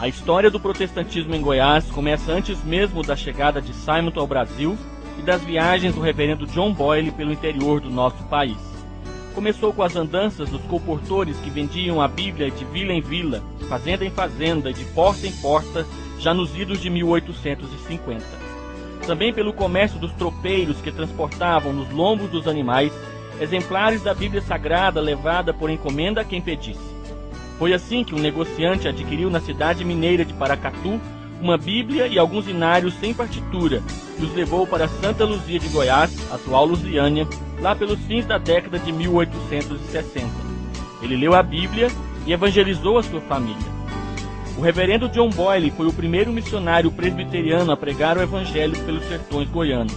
A história do protestantismo em Goiás começa antes mesmo da chegada de Symington ao Brasil e das viagens do reverendo John Boyle pelo interior do nosso país. Começou com as andanças dos colportores que vendiam a Bíblia de vila em vila, fazenda em fazenda e de porta em porta, já nos idos de 1850. Também pelo comércio dos tropeiros que transportavam nos lombos dos animais exemplares da Bíblia Sagrada levada por encomenda a quem pedisse. Foi assim que um negociante adquiriu na cidade mineira de Paracatu uma Bíblia e alguns inários sem partitura e os levou para Santa Luzia de Goiás, atual Lusiânia, lá pelos fins da década de 1860. Ele leu a Bíblia e evangelizou a sua família. O reverendo John Boyle foi o primeiro missionário presbiteriano a pregar o evangelho pelos sertões goianos.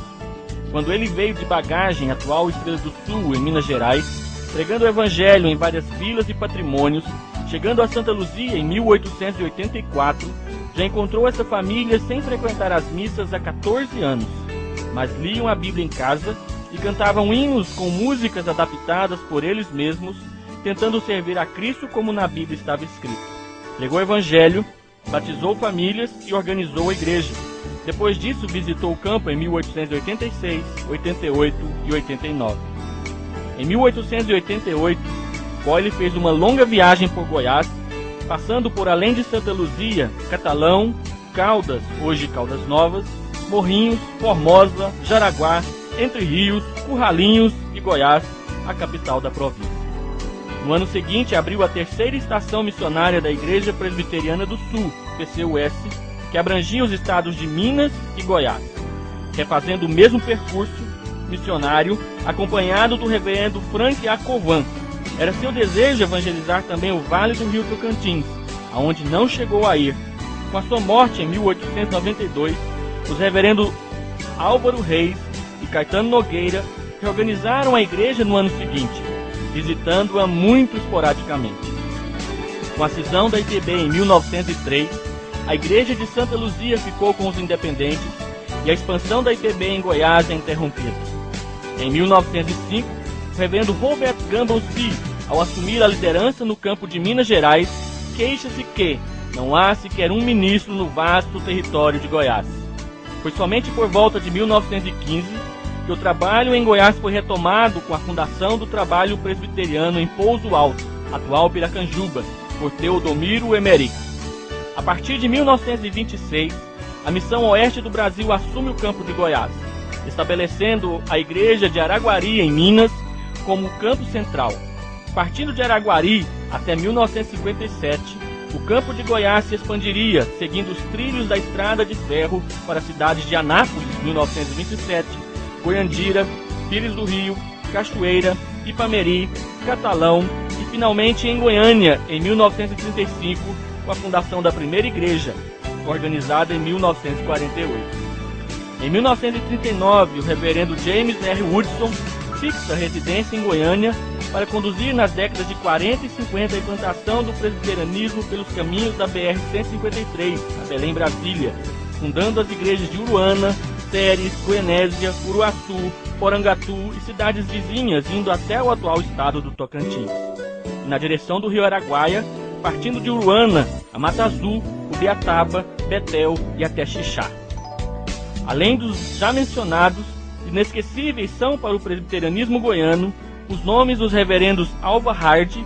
Quando ele veio de Bagagem, atual Estrela do Sul, em Minas Gerais, pregando o evangelho em várias vilas e patrimônios, chegando a Santa Luzia em 1884, já encontrou essa família sem frequentar as missas há 14 anos, mas liam a Bíblia em casa e cantavam hinos com músicas adaptadas por eles mesmos, tentando servir a Cristo como na Bíblia estava escrito. Pregou o evangelho, batizou famílias e organizou a igreja. Depois disso, visitou o campo em 1886, 88 e 89. Em 1888, Boyle fez uma longa viagem por Goiás, passando por além de Santa Luzia, Catalão, Caldas, hoje Caldas Novas, Morrinhos, Formosa, Jaraguá, Entre Rios, Curralinhos e Goiás, a capital da província. No ano seguinte, abriu a terceira estação missionária da Igreja Presbiteriana do Sul, PCUS, que abrangia os estados de Minas e Goiás, refazendo o mesmo percurso missionário, acompanhado do reverendo Frank Acovan. Era seu desejo evangelizar também o Vale do Rio Tocantins, aonde não chegou a ir. Com a sua morte em 1892, os reverendos Álvaro Reis e Caetano Nogueira reorganizaram a igreja no ano seguinte, visitando-a muito esporadicamente. Com a cisão da IPB em 1903, a igreja de Santa Luzia ficou com os independentes e a expansão da IPB em Goiás é interrompida. Em 1905, o reverendo Robert Gamble C., ao assumir a liderança no campo de Minas Gerais, queixa-se que não há sequer um ministro no vasto território de Goiás. Foi somente por volta de 1915 que o trabalho em Goiás foi retomado com a fundação do trabalho presbiteriano em Pouso Alto, atual Piracanjuba, por Teodomiro Emerick. A partir de 1926, a Missão Oeste do Brasil assume o campo de Goiás, estabelecendo a Igreja de Araguari, em Minas, como o campo central. Partindo de Araguari até 1957, o campo de Goiás se expandiria, seguindo os trilhos da Estrada de Ferro para as cidades de Anápolis, 1927, Goiandira, Pires do Rio, Cachoeira, Ipameri, Catalão e finalmente em Goiânia, em 1935, com a fundação da primeira igreja, organizada em 1948. Em 1939, o reverendo James R. Woodson fixa residência em Goiânia para conduzir nas décadas de 40 e 50 a implantação do presbiterianismo pelos caminhos da BR-153, a Belém, Brasília, fundando as igrejas de Uruana, Ceres, Goianésia, Uruaçu, Porangatu e cidades vizinhas, indo até o atual estado do Tocantins. E na direção do rio Araguaia, partindo de Uruana a Mata Azul, Ubiataba, Betel e até Xixá. Além dos já mencionados, inesquecíveis são para o presbiterianismo goiano os nomes dos reverendos Alva Hard,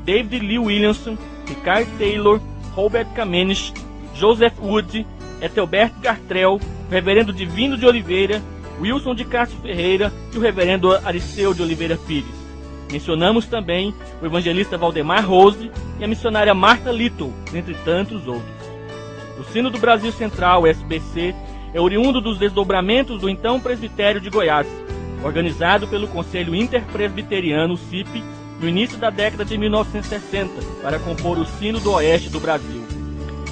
David Lee Williamson, Ricard Taylor, Robert Kamenisch, Joseph Wood, Ethelbert Gartrell, o reverendo Divino de Oliveira, Wilson de Castro Ferreira e o reverendo Aristeu de Oliveira Pires. Mencionamos também o evangelista Valdemar Rose e a missionária Martha Little, entre tantos outros. O Sino do Brasil Central, SBC, é oriundo dos desdobramentos do então Presbitério de Goiás, organizado pelo Conselho Interpresbiteriano, CIP, no início da década de 1960, para compor o Sino do Oeste do Brasil.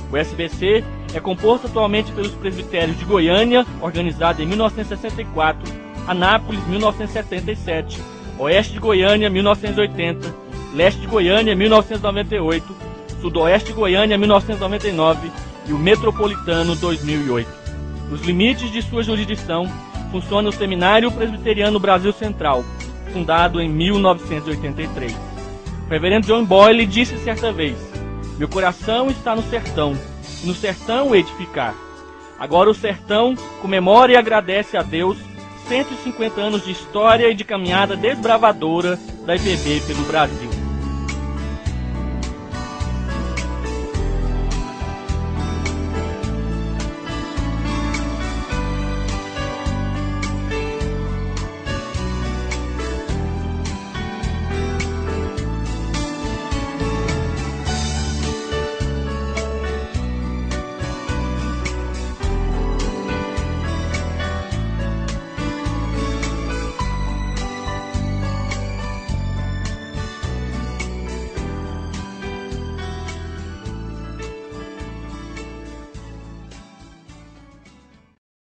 O SBC é composto atualmente pelos presbitérios de Goiânia, organizado em 1964, Anápolis, 1977, Oeste de Goiânia, 1980, Leste de Goiânia, 1998, Sudoeste de Goiânia, 1999 e o Metropolitano, 2008. Nos limites de sua jurisdição, funciona o Seminário Presbiteriano Brasil Central, fundado em 1983. O reverendo John Boyle disse certa vez: "Meu coração está no sertão, e no sertão edificar. Agora o sertão comemora e agradece a Deus 150 anos de história e de caminhada desbravadora da IPB pelo Brasil.